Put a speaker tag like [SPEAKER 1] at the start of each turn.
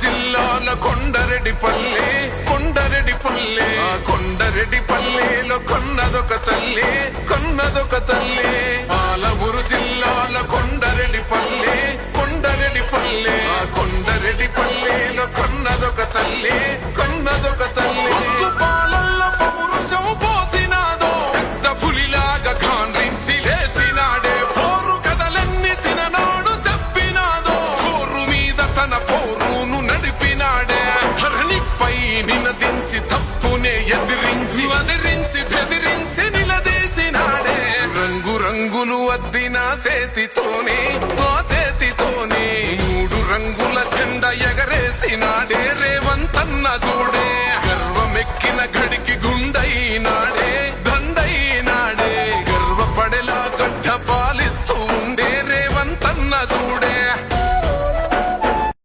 [SPEAKER 1] జిల్లాల కొండరెడ్డిపల్లె కొండరెడ్డిపల్లె కొండరెడ్డిపల్లెలో కొన్నదొక తల్లి కొన్నదొక తల్లి పాలమూరు జిల్లాల కొండరెడ్డిపల్లె కొండరెడ్డిపల్లె కొండరెడ్డిపల్లెలో కొన్నదొక తల్లి కొన్నదొక తల్లి పాలల్ల పౌరుషం పోసినాదో పెద్ద పులిలాగా ఖాండ్రించి లేసినాడే పోరు కథలన్నీ సిననాడు చెప్పినాదో చోరు మీద తన పోరును నడిపినాడే హరణిపై నినదించి తప్పునే ఎదిరించి బెదిరించి నిలదీసినాడే రంగు రంగులు అద్దిన సేతితోనే ఆ సేతితోనే 3 రంగుల జెండా ఎగరేసినాడే రేవంతన్న చూడే గర్వమెక్కిన గడికి గుండైనాడే దండైనాడే గర్వపడేలా గడ్డపా